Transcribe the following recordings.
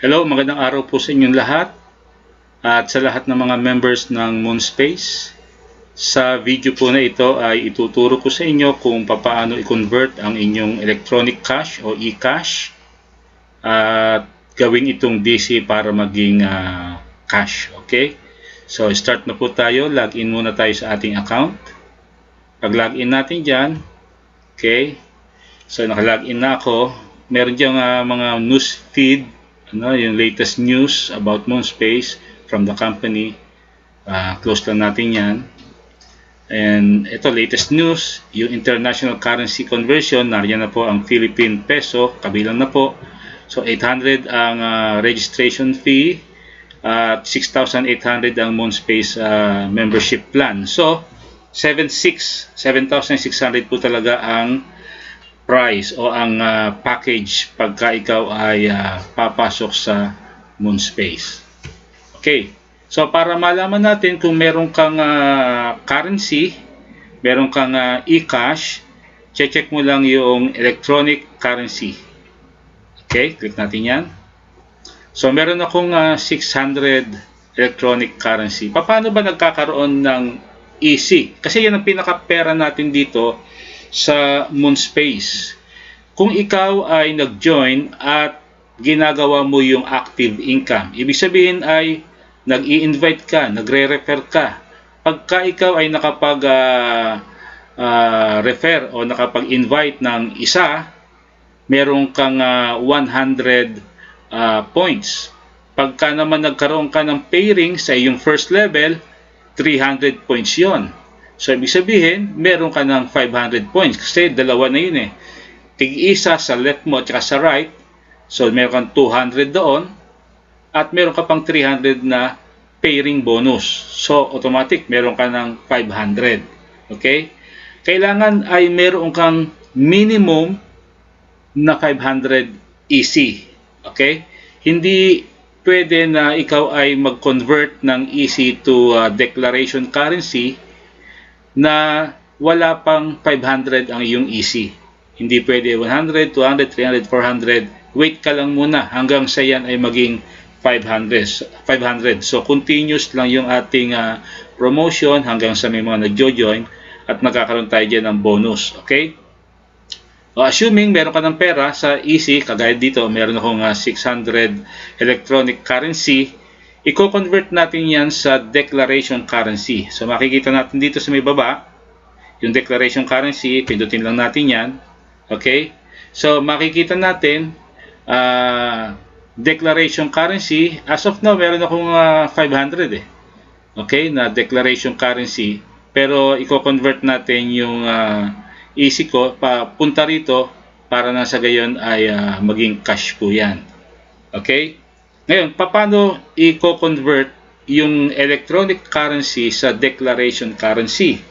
Hello, magandang araw po sa inyong lahat at sa lahat ng mga members ng Moonspace. Sa video po na ito ay ituturo ko sa inyo kung paano i-convert ang inyong electronic cash o e-cash at gawin itong DC para maging cash. Okay? So, start na po tayo. Login muna tayo sa ating account. Pag login natin dyan, okay? So, naka-login na ako. Meron dyan mga news feed, yung latest news about Moonspace from the company. Close lang natin yan. And ito, latest news, yung international currency conversion, nariyan na po ang Philippine peso, kabilang na po. So 800 ang registration fee at 6,800 ang Moonspace membership plan. So 7,600 po talaga ang price o ang package pagka ikaw ay papasok sa Moonspace. Okay, so para malaman natin kung meron kang currency, meron kang e-cash, check mo lang yung electronic currency. Okay, click natin yan. So meron akong 600 electronic currency. Paano ba nagkakaroon ng EC? Kasi yan ang pinaka-pera natin dito sa Moonspace. Kung ikaw ay nag-join at ginagawa mo yung active income, ibig sabihin ay nag-i-invite ka, nagre-refer ka. Pagka ikaw ay nakapag-refer o nakapag-invite ng isa, meron kang 100 points. Pagka naman nagkaroon ka ng pairing sa iyong first level, 300 points yon. So, ibig sabihin, meron ka ng 500 points kasi dalawa na yun eh. Tig-isa sa left mo at sa right. So, meron kang 200 doon at meron ka pang 300 na pairing bonus. So, automatic, meron ka ng 500. Okay? Kailangan ay meron kang minimum na 500 EC. Okay? Hindi pwede na ikaw ay mag-convert ng EC to declaration currency na wala pang 500 ang iyong EC. Hindi pwede 100, 200, 300, 400. Wait ka lang muna hanggang sa yan ay maging 500. So, continuous lang yung ating promotion hanggang sa may mga nagjo-join at magkakaroon tayo dyan ng bonus. Okay? Assuming meron ka ng pera sa EC, kagaya dito, meron akong 600 electronic currency, i-convert natin yan sa declaration currency. So, makikita natin dito sa may baba, yung declaration currency, pindutin lang natin yan. Okay? So, makikita natin, declaration currency, as of now, meron akong 500 eh. Okay? Na declaration currency. Pero, i-convert natin yung EC ko, papunta rito, para na sa gayon ay maging cash po yan. Okay? Ngayon, paano i-convert yung electronic currency sa declaration currency?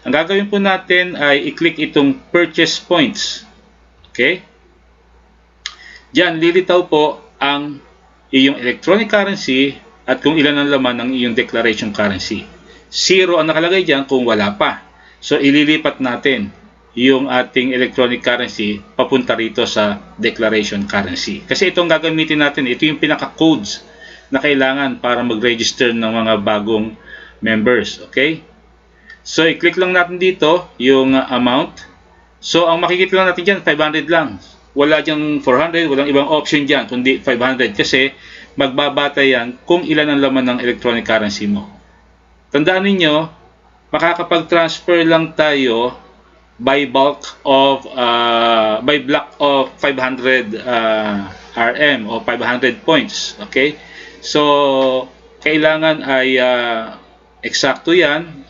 Ang gagawin po natin ay i-click itong purchase points. Okay? Diyan, lilitaw po ang iyong electronic currency at kung ilan ang laman ng iyong declaration currency. 0 ang nakalagay diyan kung wala pa. So, ililipat natin yung ating electronic currency papunta rito sa declaration currency. Kasi itong gagamitin natin, ito yung pinaka-codes na kailangan para mag-register ng mga bagong members. Okay? So, i-click lang natin dito yung amount. So, ang makikita lang natin dyan, 500 lang. Wala dyan 400, walang ibang option dyan, kundi 500. Kasi magbabata yan kung ilan ang laman ng electronic currency mo. Tandaan ninyo, makakapag-transfer lang tayo by block of 500 RM o 500 points. Okay? So, kailangan ay eksakto yan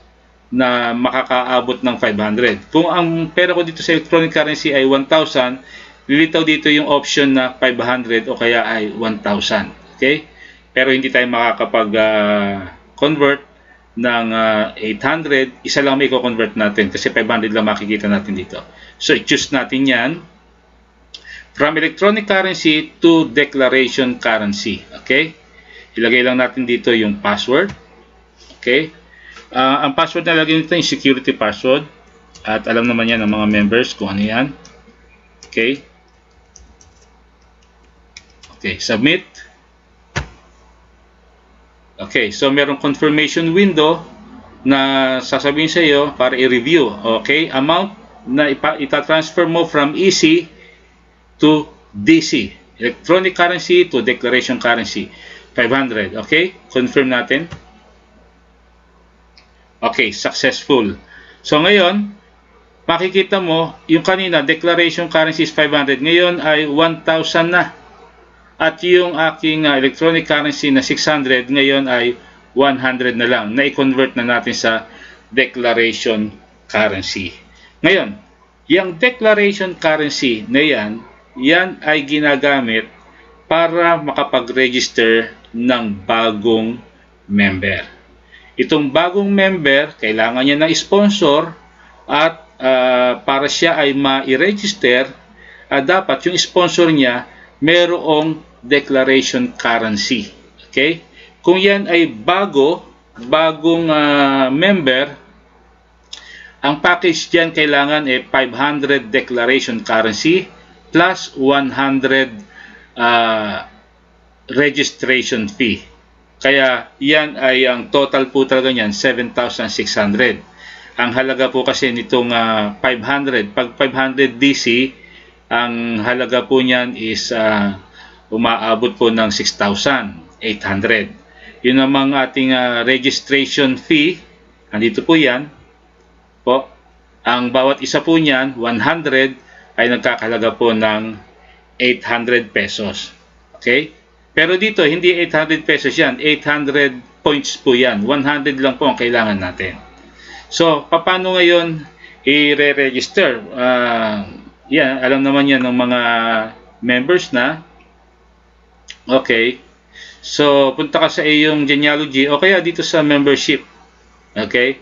na makakaabot ng 500. Kung ang pera ko dito sa electronic currency ay 1,000, lilitaw dito yung option na 500 o kaya ay 1,000. Okay? Pero hindi tayo makakapag-convert ng 800, isa lang may i-convert natin kasi 500 lang makikita natin dito. So, i-choose natin yan from electronic currency to declaration currency. Okay? Ilagay lang natin dito yung password. Okay? Ang password na lagay nito yung security password at alam naman yan ng mga members kung ano yan. Okay? Okay, submit. Okay, so merong confirmation window na sasabihin sa iyo para i-review. Okay, amount na ita-transfer mo from EC to DC, electronic currency to declaration currency, 500. Okay, confirm natin. Okay, successful. So ngayon, makikita mo, yung kanina, declaration currency is 500. Ngayon ay 1,000 na. At yung aking electronic currency na 600, ngayon ay 100 na lang. Na-convert na natin sa declaration currency. Ngayon, yung declaration currency na yan ay ginagamit para makapag-register ng bagong member. Itong bagong member, kailangan niya ng sponsor at para siya ay ma-register, dapat yung sponsor niya merong declaration currency. Okay? Kung yan ay bagong member, ang package diyan kailangan 500 declaration currency plus 100 registration fee. Kaya yan ay ang total po talaga niyan 7,600. Ang halaga po kasi nitong 500, pag 500 DC, ang halaga po niyan is umaabot po ng 6,800. Yun namang ating registration fee, andito po yan po. Ang bawat isa po niyan, 100, ay nagkakahalaga po ng 800 pesos. Okay? Pero dito, hindi 800 pesos yan. 800 points po yan. 100 lang po ang kailangan natin. So, paano ngayon i-re-register? Yan, alam naman yan ng mga members na. Okay. So, punta ka sa iyong genealogy o kaya dito sa membership. Okay.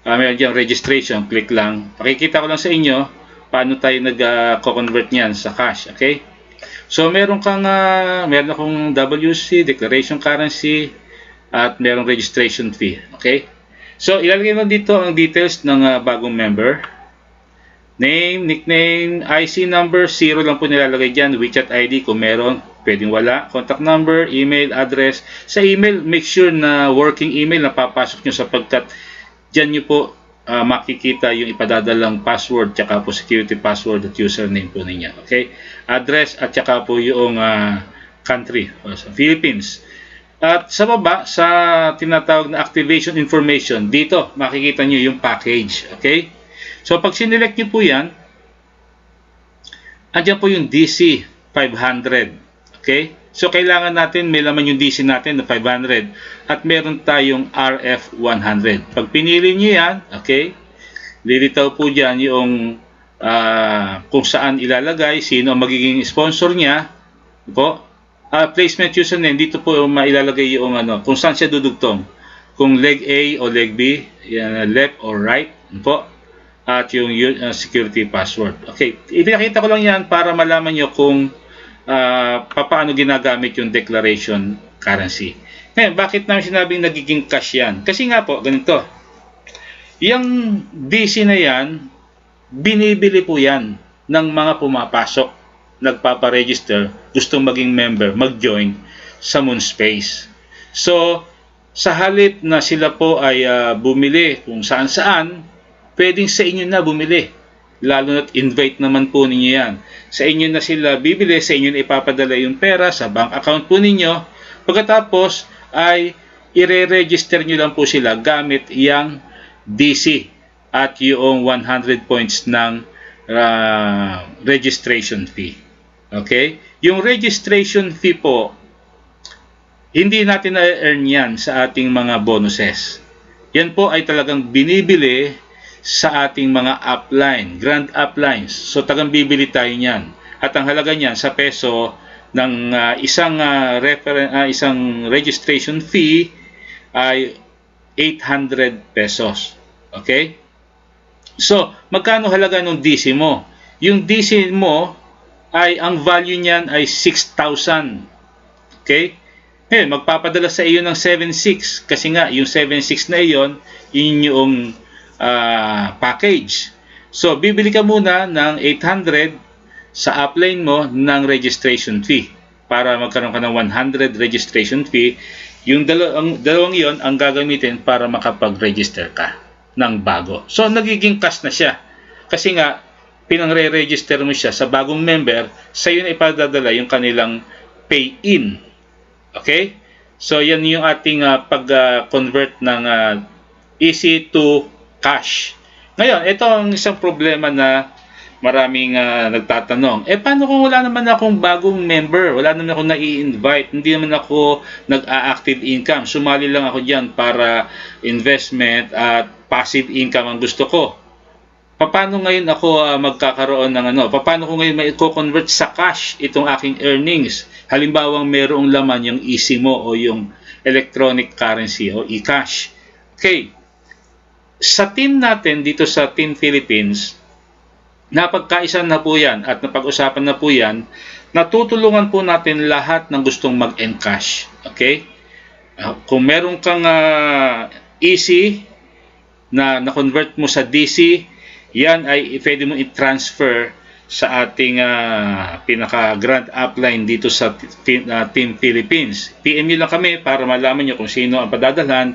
Meron dyan registration. Click lang. Pakikita ko lang sa inyo paano tayo nag-convert niyan sa cash. Okay. So, meron akong WC, declaration currency, at merong registration fee. Okay? So, ilalagay mo dito ang details ng bagong member. Name, nickname, IC number, 0 lang po nilalagay dyan. WeChat ID kung meron, pwedeng wala. Contact number, email, address. Sa email, make sure na working email na papasok nyo sapagkat dyan nyo po makikita yung ipadadalang password tsaka po security password at username po ninyo. Okay? Address at tsaka po yung country, sa Philippines. At sa baba, sa tinatawag na activation information, dito makikita nyo yung package. Okay? So pag sinelect nyo po yan, andyan po yung DC 500. Okay? So kailangan natin, may laman yung DC natin na 500 at meron tayong RF 100. Pag pinili nyo yan, okay, lilitaw po dyan yung kung saan ilalagay, sino ang magiging sponsor niya po. Placement username, dito po mailalagay yung kung saan siya dudugtong, kung leg A o leg B, left or right po, at yung security password. Okay, ipinakita ko lang yan para malaman nyo kung paano ginagamit yung declaration currency. Ngayon, bakit namin sinabing nagiging cash yan? Kasi nga po, ganito, yung DC na yan, binibili po yan ng mga pumapasok, nagpaparegister, gustong maging member, mag-join sa Moonspace. So, sa halip na sila po ay bumili kung saan-saan, pwedeng sa inyo na bumili. Lalo na't invite naman po ninyo yan. Sa inyo na sila bibili, sa inyo na ipapadala yung pera sa bank account po ninyo. Pagkatapos ay i-re-register nyo lang po sila gamit yung DC at yung 100 points ng registration fee. Okay? Yung registration fee po, hindi natin na-earn yan sa ating mga bonuses. Yan po ay talagang binibili sa ating mga upline, grand uplines. So, tagang bibili tayo niyan. At ang halaga niyan sa peso ng isang registration fee ay 800 pesos. Okay? So, magkano halaga ng DC mo? Yung DC mo ay, ang value niyan ay 6,000. Okay? Magpapadala sa iyo ng 7,600 kasi nga, yung 7,600 na iyon, yun yung package. So, bibili ka muna ng 800 sa upline mo ng registration fee. para magkaroon ka ng 100 registration fee. Yung dalawang yon ang gagamitin para makapag-register ka ng bago. So, nagiging cash na siya. Kasi nga, pinangre-register mo siya sa bagong member, sa iyo na ipadadala yung kanilang pay-in. Okay? So, yan yung ating pag-convert ng easy to cash. Ngayon, ito ang isang problema na maraming nagtatanong. Paano kung wala naman akong bagong member? Wala naman akong nai-invite. Hindi naman ako nag-a-active income. Sumali lang ako dyan para investment at passive income ang gusto ko. Paano ngayon ako magkakaroon ng Paano ko ngayon mai-convert sa cash itong aking earnings? Halimbawang merong laman yung easy mo o yung electronic currency o e-cash. Okay. Sa team natin dito sa Team Philippines, napagkaisan na po yan at napag-usapan na po yan, natutulungan po natin lahat ng gustong mag-encash. Okay? Kung meron kang easy na na-convert mo sa DC, yan ay pwede mo i-transfer sa ating pinaka-grand upline dito sa Team Philippines. PM nyo lang kami para malaman nyo kung sino ang padadalhan.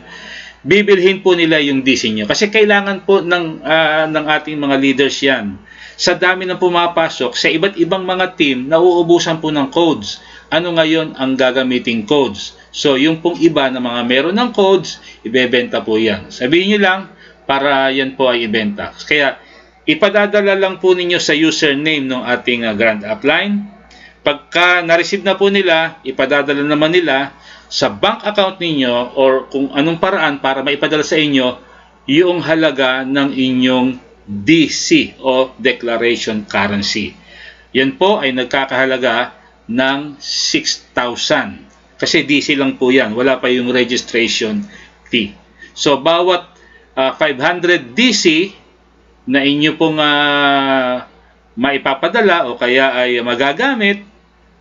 Bibilhin po nila yung DC nyo. Kasi kailangan po ng ating mga leaders yan. Sa dami ng pumapasok, sa iba't ibang mga team, nauubusan po ng codes. Ano ngayon ang gagamiting codes? So, yung pong iba na mga meron ng codes, ibebenta po yan. Sabihin nyo lang, para yan po ay ibenta. Kaya, ipadadala lang po ninyo sa username ng ating grand upline. Pagka na-receive na po nila, ipadadala naman nila sa bank account ninyo or kung anong paraan para maipadala sa inyo yung halaga ng inyong DC o Declaration Currency. Yan po ay nagkakahalaga ng 6,000. Kasi DC lang po yan. Wala pa yung registration fee. So, bawat 500 DC na inyo pong maipapadala o kaya ay magagamit,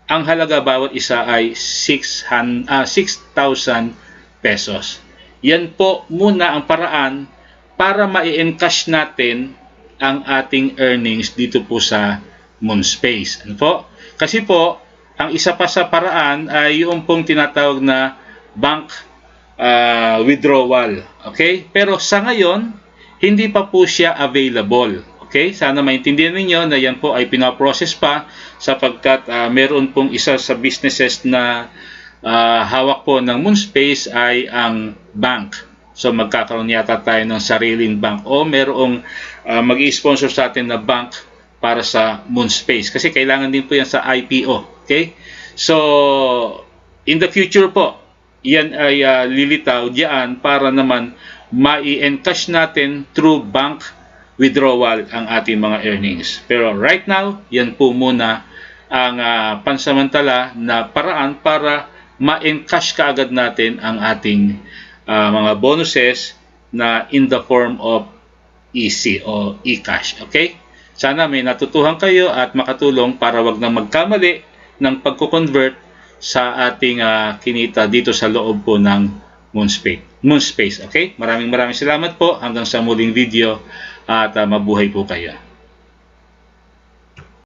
ang halaga bawat isa ay 6,000 pesos. Yan po muna ang paraan para ma-encash natin ang ating earnings dito po sa Moonspace. Ano po? Kasi po, ang isa pa sa paraan ay yung pong tinatawag na bank withdrawal. Okay? Pero sa ngayon, hindi pa po siya available. Okay? Sana maintindihan ninyo na yan po ay pinaprocess pa sapagkat meron pong isa sa businesses na hawak po ng Moonspace ay ang bank. So magkakaroon yata tayo ng sariling bank o merong mag-i-sponsor sa atin na bank para sa Moonspace. Kasi kailangan din po yan sa IPO. Okay? So, in the future po, yan ay lilitaw diyan para naman ma-encash natin through bank withdrawal ang ating mga earnings. Pero right now, yan po muna ang pansamantala na paraan para ma-encash kaagad natin ang ating mga bonuses na in the form of easy o e-cash. Okay? Sana may natutuhan kayo at makatulong para wag na magkamali ng pagko-convert sa ating kinita dito sa loob po ng Moonspace. Okay? Maraming salamat po. Hanggang sa muling video at mabuhay po kayo.